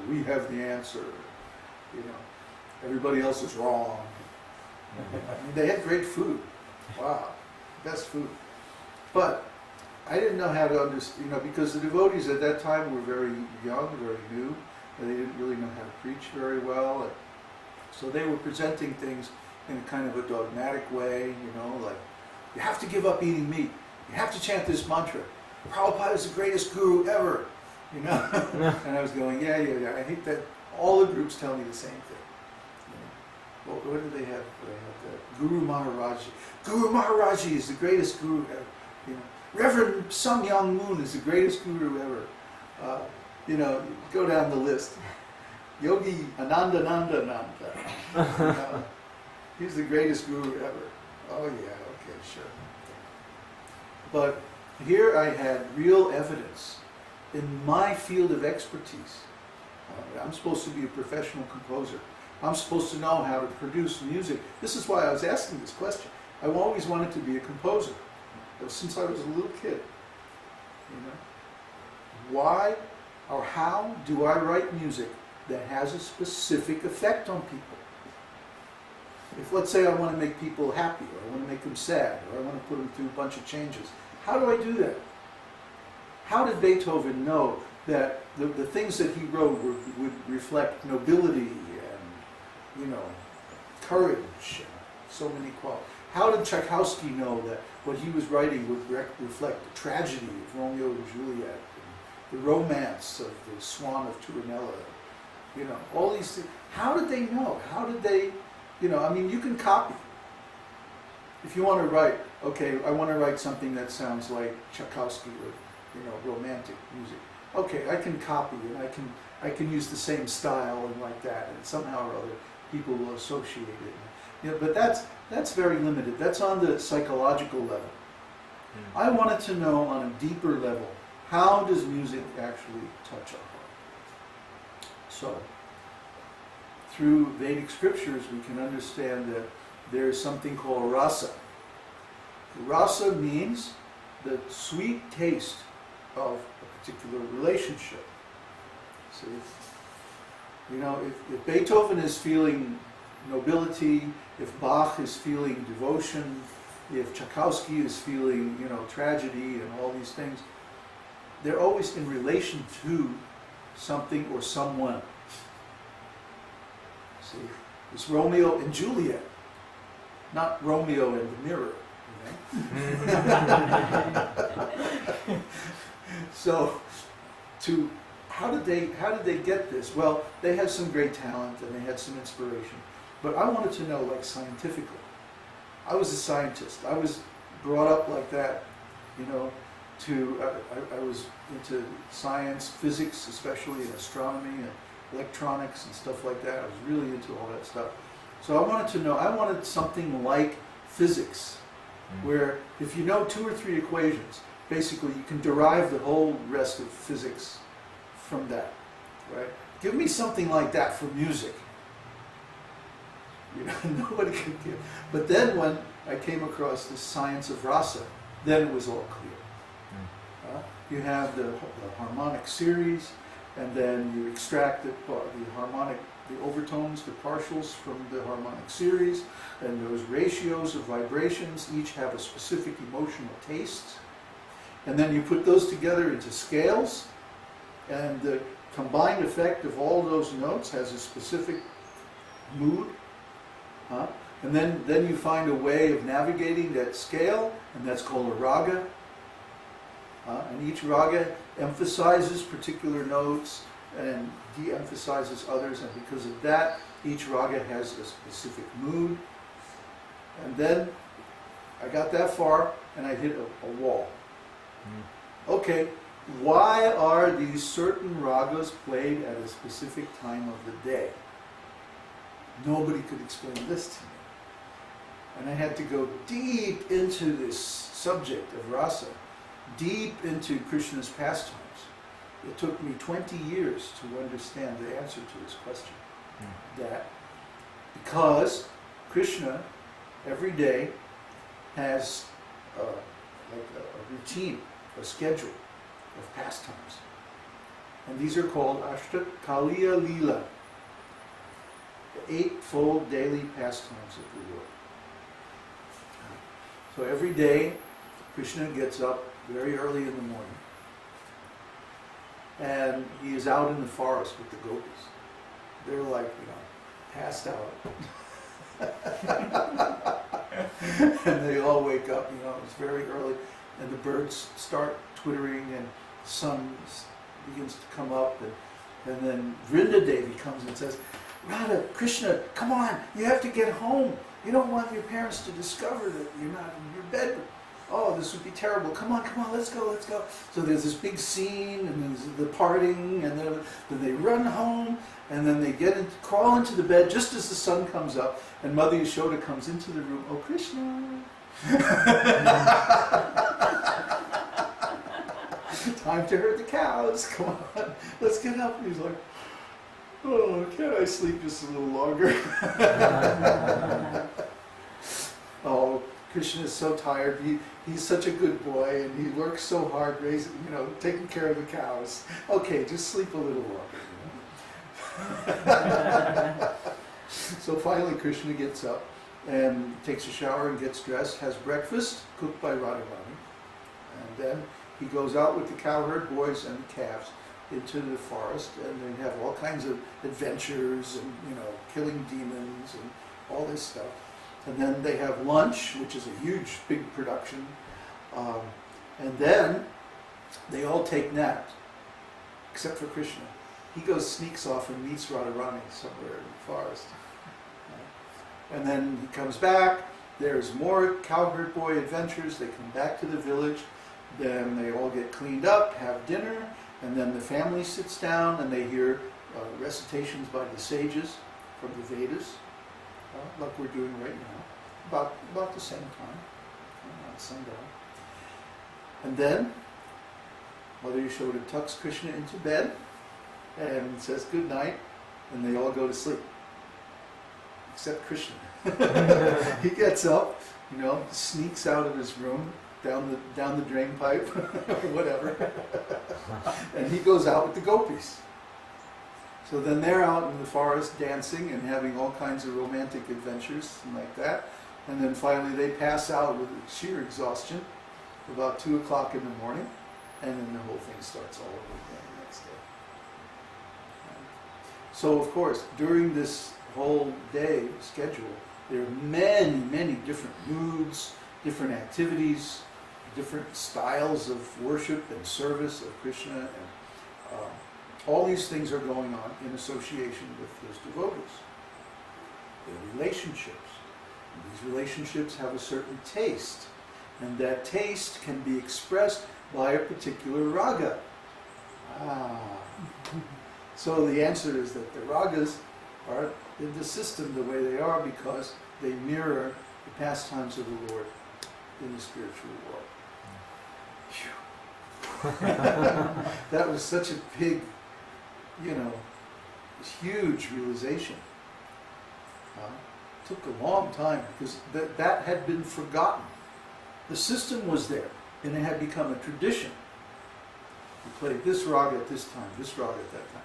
we have the answer. Everybody else is wrong. I mean, they had great food. Wow, best food. But I didn't know how to understand, because the devotees at that time were very young, very new, and they didn't really know how to preach very well. And so they were presenting things in a kind of a dogmatic way, like, you have to give up eating meat. You have to chant this mantra. Prabhupada is the greatest guru ever. And I was going, yeah. I hate that all the groups tell me the same thing. Well, what do they have? They have Guru Maharaji. Guru Maharaji is the greatest guru ever. Reverend Sun Young Moon is the greatest guru ever. Go down the list. Yogi Ananda. He's the greatest guru ever. Oh yeah, okay, sure. But here I had real evidence in my field of expertise. I'm supposed to be a professional composer. I'm supposed to know how to produce music. This is why I was asking this question. I always wanted to be a composer, since I was a little kid. Why or how do I write music that has a specific effect on people? If, let's say, I want to make people happy, or I want to make them sad, or I want to put them through a bunch of changes, how do I do that? How did Beethoven know that the things that he wrote would reflect nobility and, courage, and so many qualities? How did Tchaikovsky know that what he was writing would reflect the tragedy of Romeo and Juliet, and the romance of the Swan of Turinella, all these things? How did they know? How did they, you can copy. If you want to write, okay, I want to write something that sounds like Tchaikovsky with, romantic music. Okay, I can copy and I can use the same style and like that, and somehow or other people will associate it. But that's very limited. That's on the psychological level. I wanted to know on a deeper level, how does music actually touch our heart? So, through Vedic scriptures, we can understand that there is something called rasa. Rasa means the sweet taste of a particular relationship. See, if Beethoven is feeling nobility, if Bach is feeling devotion, if Tchaikovsky is feeling, tragedy and all these things, they're always in relation to something or someone. See, it's Romeo and Juliet, not Romeo and the mirror. So, how did they get this? Well, they had some great talent and they had some inspiration. But I wanted to know, like, scientifically. I was a scientist. I was brought up like that, I was into science, physics, especially, and astronomy and electronics and stuff like that. I was really into all that stuff. So I wanted something like physics, where if you know 2 or 3 equations, basically you can derive the whole rest of physics from that, right? Give me something like that for music. Nobody could give. But then when I came across the science of rasa, then it was all clear. You have the harmonic series, and then you extract the overtones, the partials from the harmonic series, and those ratios of vibrations each have a specific emotional taste. And then you put those together into scales, and the combined effect of all those notes has a specific mood. And then you find a way of navigating that scale, and that's called a raga. And each raga emphasizes particular notes and de-emphasizes others, and because of that, each raga has a specific mood. And then I got that far, and I hit a wall. Okay, why are these certain ragas played at a specific time of the day? Nobody could explain this to me. And I had to go deep into this subject of rasa, deep into Krishna's pastimes. It took me 20 years to understand the answer to this question. That because Krishna every day has a routine, a schedule of pastimes. And these are called Ashtakaliya Leela, the eightfold daily pastimes of the Lord. So every day, Krishna gets up very early in the morning, and he is out in the forest with the gopis. They're like, passed out. And they all wake up, it's very early, and the birds start twittering, and the sun begins to come up, and then Vrinda Devi comes and says, Radha, Krishna, come on, you have to get home. You don't want your parents to discover that you're not in your bed. Oh, this would be terrible. Come on, let's go. So there's this big scene, and there's the parting, and then they run home, and then they crawl into the bed just as the sun comes up, and Mother Yashoda comes into the room. Oh, Krishna! Time to herd the cows. Come on, let's get up. And he's like, oh, can't I sleep just a little longer? Oh, Krishna is so tired. He's such a good boy, and he works so hard raising, taking care of the cows. Okay, just sleep a little longer. So finally Krishna gets up and takes a shower and gets dressed, has breakfast cooked by Radharani, and then he goes out with the cowherd boys and the calves into the forest, and they have all kinds of adventures and, killing demons and all this stuff. And then they have lunch, which is a huge, big production. And then they all take naps, except for Krishna. He sneaks off and meets Radharani somewhere in the forest. And then he comes back. There's more cowherd boy adventures. They come back to the village. Then they all get cleaned up, have dinner, and then the family sits down and they hear recitations by the sages from the Vedas, like we're doing right now, about the same time, on sundown. And then Mother Yashoda tucks Krishna into bed and says good night, and they all go to sleep, except Krishna. He gets up, sneaks out of his room, down the drain pipe, or whatever, and he goes out with the gopis. So then they're out in the forest dancing and having all kinds of romantic adventures and like that. And then finally they pass out with sheer exhaustion about 2 o'clock in the morning, and then the whole thing starts all over again the next day. So of course, during this whole day schedule, there are many, many different moods, different activities, different styles of worship and service of Krishna, and all these things are going on in association with his devotees. Their relationships. And these relationships have a certain taste, and that taste can be expressed by a particular raga. So the answer is that the ragas are in the system the way they are because they mirror the pastimes of the Lord in the spiritual world. That was such a big, huge realization. Took a long time because that had been forgotten. The system was there, and it had become a tradition. You played this raga at this time, this raga at that time.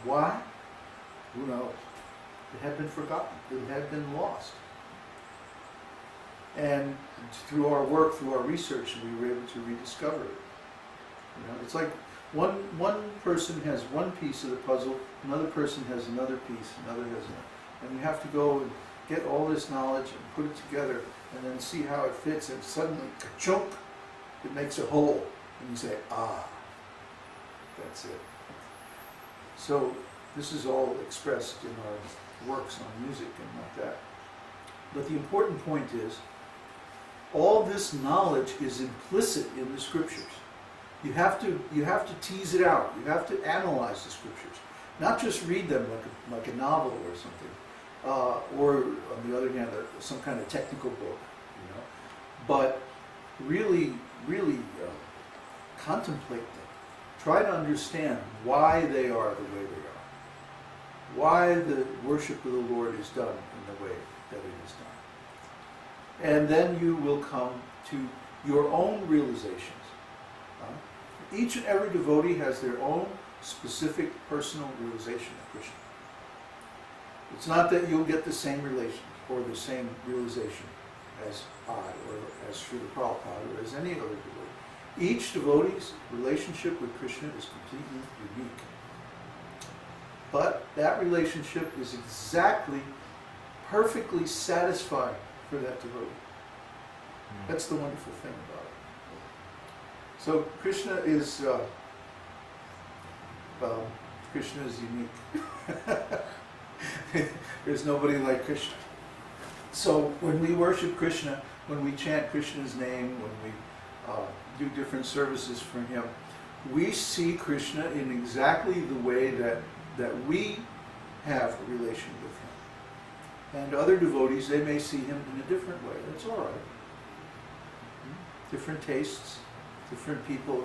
Why? Who knows? It had been forgotten. It had been lost. And through our work, through our research, we were able to rediscover it. It's like one person has one piece of the puzzle, another person has another piece, another has another. And you have to go and get all this knowledge and put it together and then see how it fits, and suddenly, ka-chunk, it makes a whole. And you say, that's it. So this is all expressed in our works on music and like that. But the important point is, all this knowledge is implicit in the scriptures. You have to tease it out. You have to analyze the scriptures, not just read them like a novel or something, or on the other hand, some kind of technical book, But really contemplate them. Try to understand why they are the way they are. Why the worship of the Lord is done in the way that it is done. And then you will come to your own realizations. Each and every devotee has their own specific personal realization of Krishna. It's not that you'll get the same relation or the same realization as I or as Srila Prabhupada or as any other devotee. Each devotee's relationship with Krishna is completely unique. But that relationship is exactly, perfectly satisfying for that devotee. That's the wonderful thing about it. So Krishna is unique. There's nobody like Krishna. So when we worship Krishna, when we chant Krishna's name, when we do different services for him, we see Krishna in exactly the way that we have a relation with him. And other devotees, they may see him in a different way. That's all right. Different tastes, different people.